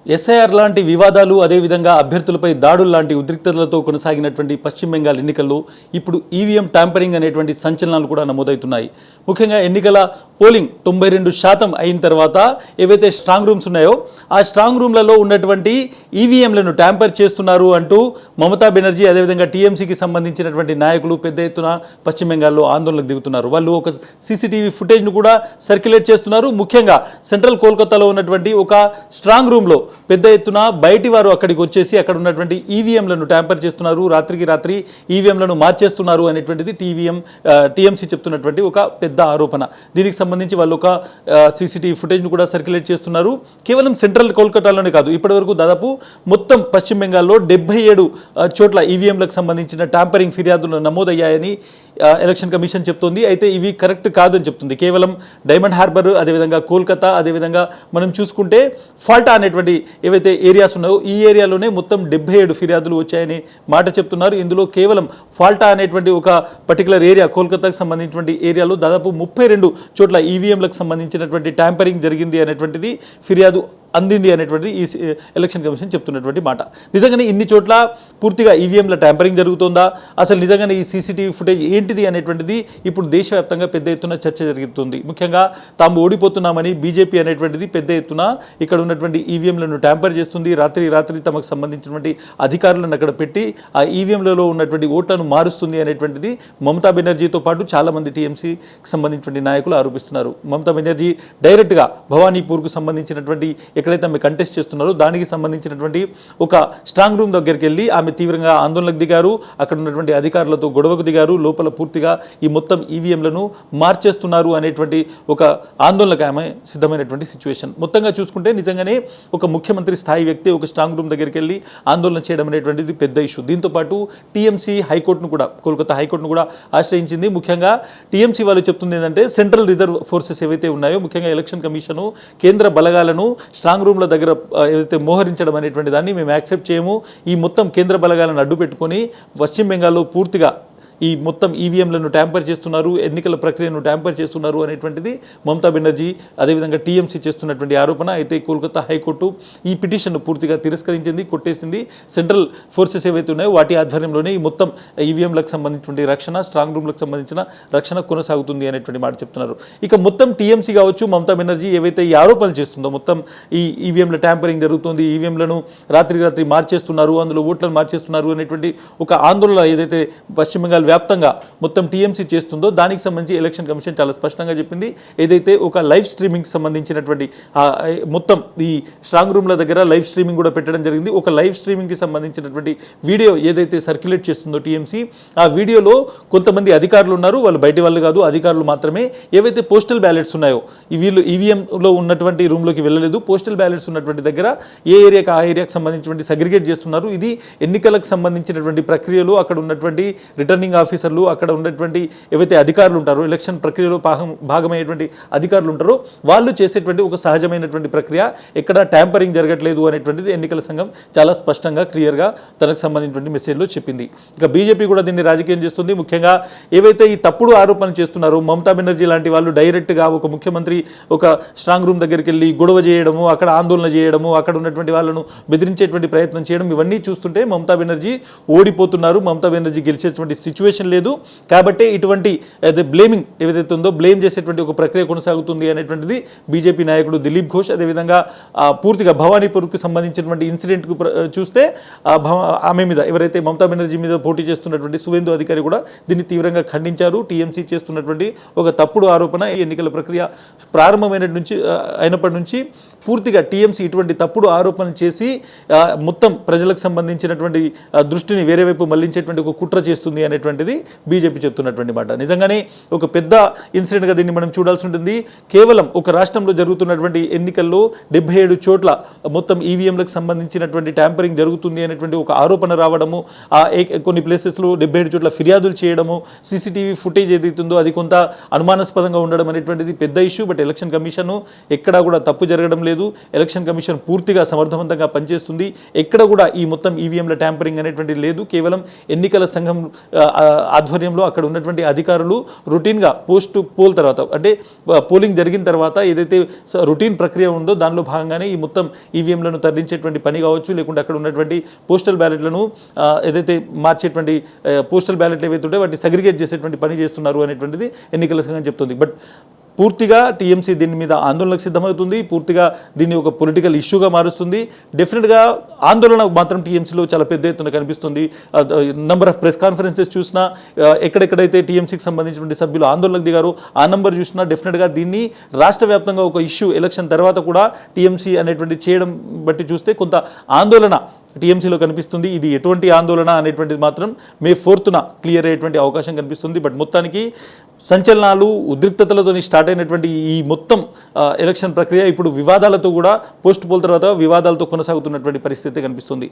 SIR లాంటి వివాదాలు అదేవిధంగా అభ్యర్థులపై దాడులు లాంటి ఉద్రిక్తతలతో కొనసాగినటువంటి పశ్చిమ బెంగాల్ ఎన్నికల్లో ఇప్పుడు ఈవీఎం ట్యాంపరింగ్ అనేటువంటి సంచలనాలు కూడా నమోదవుతున్నాయి. ముఖ్యంగా ఎన్నికల పోలింగ్ 92% అయిన తర్వాత ఏవైతే స్ట్రాంగ్ రూమ్స్ ఉన్నాయో ఆ స్ట్రాంగ్ రూమ్లలో ఉన్నటువంటి ఈవీఎంలను ట్యాంపర్ చేస్తున్నారు అంటూ మమతా బెనర్జీ అదేవిధంగా టీఎంసీకి సంబంధించినటువంటి నాయకులు పెద్ద ఎత్తున పశ్చిమ బెంగాల్లో ఆందోళనకు దిగుతున్నారు. వాళ్ళు ఒక సీసీటీవీ ఫుటేజ్ను కూడా సర్క్యులేట్ చేస్తున్నారు. ముఖ్యంగా సెంట్రల్ కోల్కతాలో ఉన్నటువంటి ఒక స్ట్రాంగ్ రూమ్లో పెద్ద ఎత్తున బయటి వారు అక్కడికి వచ్చేసి అక్కడ ఉన్నటువంటి ఈవీఎంలను ట్యాంపర్ చేస్తున్నారు, రాత్రికి రాత్రి ఈవీఎంలను మార్చేస్తున్నారు అనేటువంటిది టీఎంసీ చెప్తున్నటువంటి ఒక పెద్ద ఆరోపణ. దీనికి సంబంధించి వాళ్ళు ఒక సీసీటీవీ ఫుటేజ్ను కూడా సర్క్యులేట్ చేస్తున్నారు. కేవలం సెంట్రల్ కోల్కతాలోనే కాదు, ఇప్పటివరకు దాదాపు మొత్తం పశ్చిమ బెంగాల్లో 77 చోట్ల ఈవీఎంలకు సంబంధించిన ట్యాంపరింగ్ ఫిర్యాదులు నమోదయ్యాయని ఎలక్షన్ కమిషన్ చెప్తోంది. అయితే ఇవి కరెక్ట్ కాదని చెప్తుంది. కేవలం డైమండ్ హార్బర్, అదేవిధంగా కోల్కతా, అదేవిధంగా మనం చూసుకుంటే ఫాల్టా అనేటువంటి ఏవైతే ఏరియాస్ ఉన్నాయో ఈ ఏరియాలోనే మొత్తం 77 ఫిర్యాదులు వచ్చాయని మాట చెప్తున్నారు. ఇందులో కేవలం ఫాల్టా అనేటువంటి ఒక పర్టికులర్ ఏరియా, కోల్కతాకు సంబంధించినటువంటి ఏరియాలో దాదాపు 32 చోట్ల ఈవీఎంలకు సంబంధించినటువంటి ట్యాంపరింగ్ జరిగింది అనేటువంటిది ఫిర్యాదు అందింది అనేటువంటిది ఈ ఎలక్షన్ కమిషన్ చెప్తున్నటువంటి మాట. నిజంగానే ఇన్ని చోట్ల పూర్తిగా ఈవీఎంల ట్యాంపరింగ్ జరుగుతుందా, అసలు నిజంగానే ఈ సీసీటీవీ ఫుటేజ్ ఏంటిది అనేటువంటిది ఇప్పుడు దేశవ్యాప్తంగా పెద్ద ఎత్తున చర్చ జరుగుతుంది. ముఖ్యంగా తాము ఓడిపోతున్నామని బీజేపీ అనేటువంటిది పెద్ద ఎత్తున ఇక్కడ ఉన్నటువంటి ఈవీఎంలను ట్యాంపర్ చేస్తుంది. రాత్రి తమకు సంబంధించినటువంటి అధికారులను అక్కడ పెట్టి ఆ ఈవీఎంలలో ఉన్నటువంటి ఓట్లను మారుస్తుంది అనేటువంటిది మమతా బెనర్జీతో పాటు చాలామంది టీఎంసీకి సంబంధించినటువంటి నాయకులు ఆరోపిస్తున్నారు. మమతా బెనర్జీ డైరెక్ట్గా భవానీపూర్కు సంబంధించినటువంటి ఎక్కడైతే ఆమె కంటెస్ట్ చేస్తున్నారో దానికి సంబంధించినటువంటి ఒక స్ట్రాంగ్ రూమ్ దగ్గరికి వెళ్ళి ఆమె తీవ్రంగా ఆందోళనకు దిగారు. అక్కడ ఉన్నటువంటి అధికారులతో గొడవకు దిగారు. లోపల పూర్తిగా ఈ మొత్తం ఈవీఎంలను మార్చేస్తున్నారు అనేటువంటి ఒక ఆందోళనకు ఆమె సిద్ధమైనటువంటి సిచ్యువేషన్. మొత్తంగా చూసుకుంటే నిజంగానే ఒక ముఖ్యమంత్రి స్థాయి వ్యక్తి ఒక స్ట్రాంగ్ రూమ్ దగ్గరికి వెళ్ళి ఆందోళన చేయడం అనేటువంటిది పెద్ద ఇష్యూ. దీంతోపాటు టీఎంసీ హైకోర్టును కూడా, కోల్కతా హైకోర్టును కూడా ఆశ్రయించింది. ముఖ్యంగా టీఎంసీ వాళ్ళు చెప్తుంది ఏంటంటే సెంట్రల్ రిజర్వ్ ఫోర్సెస్ ఏవైతే ఉన్నాయో, ముఖ్యంగా ఎలక్షన్ కమిషను కేంద్ర బలగాలను స్ట్రాంగ్ రూమ్ల దగ్గర ఏదైతే మోహరించడం అనేటువంటి దాన్ని మేము యాక్సెప్ట్ చేయము. ఈ మొత్తం కేంద్ర బలగాలను అడ్డు పెట్టుకొని పశ్చిమ బెంగాల్లో పూర్తిగా ఈ మొత్తం ఈవీఎంలను ట్యాంపర్ చేస్తున్నారు, ఎన్నికల ప్రక్రియను ట్యాంపర్ చేస్తున్నారు అనేటువంటిది మమతా బెనర్జీ అదేవిధంగా టీఎంసీ చేస్తున్నటువంటి ఆరోపణ. అయితే కోల్కతా హైకోర్టు ఈ పిటిషన్ను పూర్తిగా తిరస్కరించింది, కొట్టేసింది. సెంట్రల్ ఫోర్సెస్ ఏవైతే ఉన్నాయో వాటి ఆధ్వర్యంలోనే ఈ మొత్తం ఈవీఎంలకు సంబంధించినటువంటి రక్షణ, స్ట్రాంగ్ రూమ్లకు సంబంధించిన రక్షణ కొనసాగుతుంది అనేటువంటి మాట చెప్తున్నారు. ఇక మొత్తం టీఎంసీ కావచ్చు, మమతా బెనర్జీ ఏవైతే ఈ ఆరోపణలు చేస్తుందో మొత్తం ఈ ఈవీఎంల ట్యాంపరింగ్ జరుగుతుంది, ఈవీఎంలను రాత్రి మార్చేస్తున్నారు, అందులో ఓట్లను మార్చేస్తున్నారు అనేటువంటి ఒక ఆందోళన ఏదైతే పశ్చిమ బెంగాల్ వ్యాప్తంగా మొత్తం టీఎంసీ చేస్తుందో దానికి సంబంధించి ఎలక్షన్ కమిషన్ చాలా స్పష్టంగా చెప్పింది. ఏదైతే ఒక లైవ్ స్ట్రీమింగ్ సంబంధించినటువంటి మొత్తం ఈ స్ట్రాంగ్ రూమ్ల దగ్గర లైవ్ స్ట్రీమింగ్ కూడా పెట్టడం జరిగింది. ఒక లైవ్ స్ట్రీమింగ్కి సంబంధించినటువంటి వీడియో ఏదైతే సర్క్యులేట్ చేస్తుందో టీఎంసీ, ఆ వీడియోలో కొంతమంది అధికారులు ఉన్నారు, వాళ్ళు బయటి వాళ్ళు కాదు, అధికారులు మాత్రమే. ఏవైతే పోస్టల్ బ్యాలెట్స్ ఉన్నాయో వీళ్ళు ఈవీఎంలో ఉన్నటువంటి రూమ్లోకి వెళ్ళలేదు, పోస్టల్ బ్యాలెట్స్ ఉన్నటువంటి దగ్గర ఏ ఏరియాకి ఆ ఏరియాకి సంబంధించినటువంటి సగ్రిగేట్ చేస్తున్నారు. ఇది ఎన్నికలకు సంబంధించినటువంటి ప్రక్రియలో అక్కడ ఉన్నటువంటి రిటర్నింగ్ ఆఫీసర్లు, అక్కడ ఉన్నటువంటి ఏవైతే అధికారులు ఉంటారో, ఎలక్షన్ ప్రక్రియలో భాగమయ్యేటువంటి అధికారులు ఉంటారో వాళ్ళు చేసేటువంటి ఒక సహజమైనటువంటి ప్రక్రియ, ఎక్కడ ట్యాంపరింగ్ జరగట్లేదు అనేటువంటిది ఎన్నికల సంఘం చాలా స్పష్టంగా క్లియర్గా తనకు సంబంధించినటువంటి మెసేజ్లో చెప్పింది. ఇక బీజేపీ కూడా దీన్ని రాజకీయం చేస్తుంది. ముఖ్యంగా ఏవైతే ఈ తప్పుడు ఆరోపణలు చేస్తున్నారో మమతా బెనర్జీ లాంటి వాళ్ళు డైరెక్ట్గా ఒక ముఖ్యమంత్రి ఒక స్ట్రాంగ్ రూమ్ దగ్గరికి వెళ్ళి గొడవ చేయడము, అక్కడ ఆందోళన చేయడము, అక్కడ ఉన్నటువంటి వాళ్ళను బెదిరించేటువంటి ప్రయత్నం చేయడం, ఇవన్నీ చూస్తుంటే మమతా బెనర్జీ ఓడిపోతున్నారు, మమతా బెనర్జీ గెలిచేటువంటి సిచ్యువేషన్ లేదు. కాబట్టి ఇటువంటి బ్లేమింగ్ ఏదైతే ఉందో బ్లేమ్ చేసేటువంటి ఒక ప్రక్రియ కొనసాగుతుంది అనేటువంటిది బీజేపీ నాయకుడు దిలీప్ ఘోష్, అదేవిధంగా పూర్తిగా భవానీపూర్కు సంబంధించినటువంటి ఇన్సిడెంట్కు చూస్తే ఆమె మీద ఎవరైతే మమతా బెనర్జీ మీద పోటీ చేస్తున్నటువంటి సువేందు అధికారి కూడా దీన్ని తీవ్రంగా ఖండించారు. టీఎంసీ చేస్తున్నటువంటి ఒక తప్పుడు ఆరోపణ ఎన్నికల ప్రక్రియ అయినప్పటి నుంచి పూర్తిగా టీఎంసీ ఇటువంటి తప్పుడు ఆరోపణలు చేసి మొత్తం ప్రజలకు సంబంధించినటువంటి దృష్టిని వేరే వైపు మళ్లించేటువంటి ఒక కుట్ర చేస్తుంది అనేటువంటిది బీజేపీ చెప్తున్నటువంటి మాట. నిజంగానే ఒక పెద్ద ఇన్సిడెంట్గా దీన్ని మనం చూడాల్సి ఉంటుంది. కేవలం ఒక రాష్ట్రంలో జరుగుతున్నటువంటి ఎన్నికల్లో 77 చోట్ల మొత్తం ఈవీఎంలకు సంబంధించినటువంటి ట్యాంపరింగ్ జరుగుతుంది అనేటువంటి ఒక ఆరోపణ రావడము, కొన్ని ప్లేసెస్లో 77 చోట్ల ఫిర్యాదులు చేయడము, సీసీటీవీ ఫుటేజ్ ఏదైతుందో అది కొంత అనుమానాస్పదంగా ఉండడం అనేటువంటిది పెద్ద ఇష్యూ. బట్ ఎలక్షన్ కమిషన్ ఎక్కడా కూడా తప్పు జరగడం లేదు. ఎలక్షన్ కమిషన్ పూర్తిగా సమర్థవంతంగా పనిచేస్తుంది. ఎక్కడ కూడా ఈ మొత్తం ఈవీఎంల ట్యాంపరింగ్ అనేటువంటిది లేదు. కేవలం ఎన్నికల సంఘం ఆధ్వర్యంలో అక్కడ ఉన్నటువంటి అధికారులు రొటీన్గా పోస్ట్ పోల్ తర్వాత అంటే పోలింగ్ జరిగిన తర్వాత ఏదైతే రొటీన్ ప్రక్రియ ఉందో దానిలో భాగంగానే ఈ మొత్తం ఈవీఎంలను తరలించేటువంటి పని కావచ్చు, లేకుంటే అక్కడ ఉన్నటువంటి పోస్టల్ బ్యాలెట్లను ఏదైతే మార్చేటువంటి పోస్టల్ బ్యాలెట్లు ఏవైతే ఉంటే వాటిని సెగ్రిగేట్ చేసేటువంటి పని చేస్తున్నారు అనేటువంటిది ఎన్నికల సంఘం చెప్తుంది. బట్ పూర్తిగా టీఎంసీ దీని మీద ఆందోళనకు సిద్ధమవుతుంది, పూర్తిగా దీన్ని ఒక పొలిటికల్ ఇష్యూగా మారుస్తుంది. డెఫినెట్గా ఆందోళన మాత్రం టీఎంసీలో చాలా పెద్ద ఎత్తున కనిపిస్తుంది. నంబర్ ఆఫ్ ప్రెస్ కాన్ఫరెన్సెస్ చూసినా, ఎక్కడెక్కడైతే టీఎంసీకి సంబంధించినటువంటి సభ్యులు ఆందోళనకు దిగారో ఆ నంబర్ చూసినా డెఫినెట్గా దీన్ని రాష్ట్ర వ్యాప్తంగా ఒక ఇష్యూ ఎలక్షన్ తర్వాత కూడా టీఎంసీ అనేటువంటి చేయడం బట్టి చూస్తే కొంత ఆందోళన టీఎంసీలో కనిపిస్తుంది. ఇది ఎటువంటి ఆందోళన అనేటువంటిది మాత్రం మే 4న క్లియర్ అయ్యేటువంటి అవకాశం కనిపిస్తుంది. బట్ మొత్తానికి సంచలనాలు ఉద్రిక్తతలతో స్టార్ట్ అయినటువంటి ఈ మొత్తం ఎలక్షన్ ప్రక్రియ ఇప్పుడు వివాదాలతో కూడా పోస్ట్ పోల్ తర్వాత వివాదాలతో కొనసాగుతున్నటువంటి పరిస్థితి కనిపిస్తుంది.